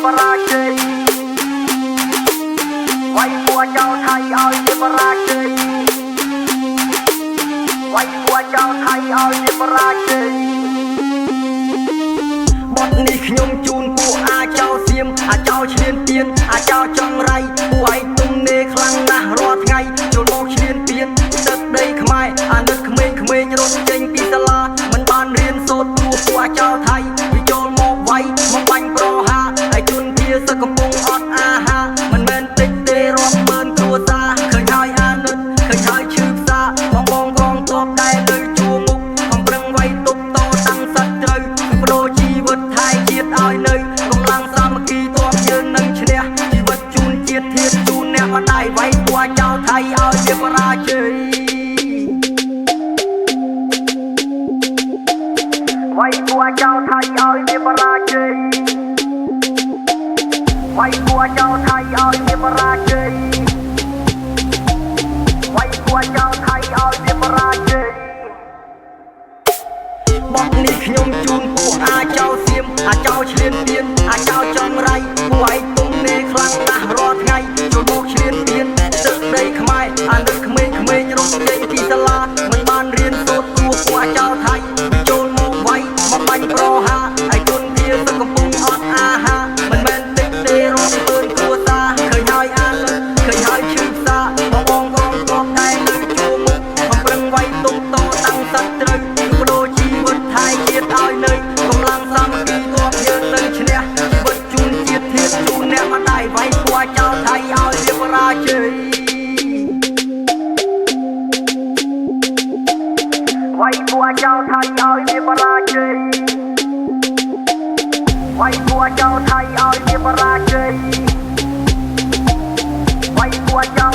បរាជ័យវាយពួកចៅថៃឲ្យវាបរាជ័យវាយពួកចៅថៃឲ្យវាបរាជ័យបទនេះខ្ញុំជូនពួកអាចៅសៀមអាចៅឈ្លានពានអាចៅចង្រៃពួកឯងទំនេរខ្លាំងណាស់រាល់ថ្ងៃចូលមកឈ្លានពានទឹកដីខ្មែរអាណិតក្មេងៗរត់ចេញពីសាលាមិនបានរៀនសូត្រព្រោះពួកអាចៅថៃវាចូលមកវាយមកបាញ់ប្រហារហើយជនធាសឹកកំពុងអត់អាហារមិនមែនតិចទេរាប់ម៉ឺនគ្រួសារឃើញហើយអាណិតឃើញហើយឈឺផ្សាបងកងទ័ពដែលនៅជួរមុខកំប្រឹងវាយទប់តតាំងសត្វត្រូវបដូរជីវិតថៃជាតិឲ្យនៅកម្លាំងសាមគ្គីទ័ពយើងនឹងឈ្នះជីវិតជូនជាតិធាតជូនអ្នកម្ដាយវាយពួកចៅថៃឲ្យវាបរាជ័យវាយពួកចៅថៃឲ្យវាបរាជ័យវាយពួកចៅថៃឲ្យវាបរាជ័យវាយពួកចៅថៃឲ្យវាបរាជ័យបទនេះខ្ញុំជូនពួកអាចៅសៀមអាចៅឈ្លានពានអាចៅចង្រៃពួកឯងទំនេរខ្លាំងណាស់រាល់ថ្ងៃចូលមកឈ្លានពានទឹកដីខ្មែរអាណិតក្មេងៗរត់ចេញពីសាលាមិនបានរៀនសូត្រព្រោះពួកចៅថៃចូលមកវាយមកបាញ់ប្រហារហើយជនធាសឹកកំពុងអត់អាហារមិនមែនតិចទេរាប់ម៉ឺនគ្រួសារឃើញហើយអាណិតឃើញហើយឈឺផ្សាបងកងទ័ពដែលនៅជួរមុខកំប្រឹងវាយទប់តតាំងសត្វត្រូវបដូរជីវិតថៃជាតិឲ្យនៅកម្លាំងសាមគ្គីទ័ពយើងនឹងឈ្នះជីវិតជូនជាតិធាតជូនអ្នកម្ដាយវាយពួកចៅថៃឲ្យវាបរាជ័យវាយពួកចៅថៃឲ្យវាបរាជ័យវាយពួកចៅថៃឲ្យវាបរាជ័យវាយពួកចៅ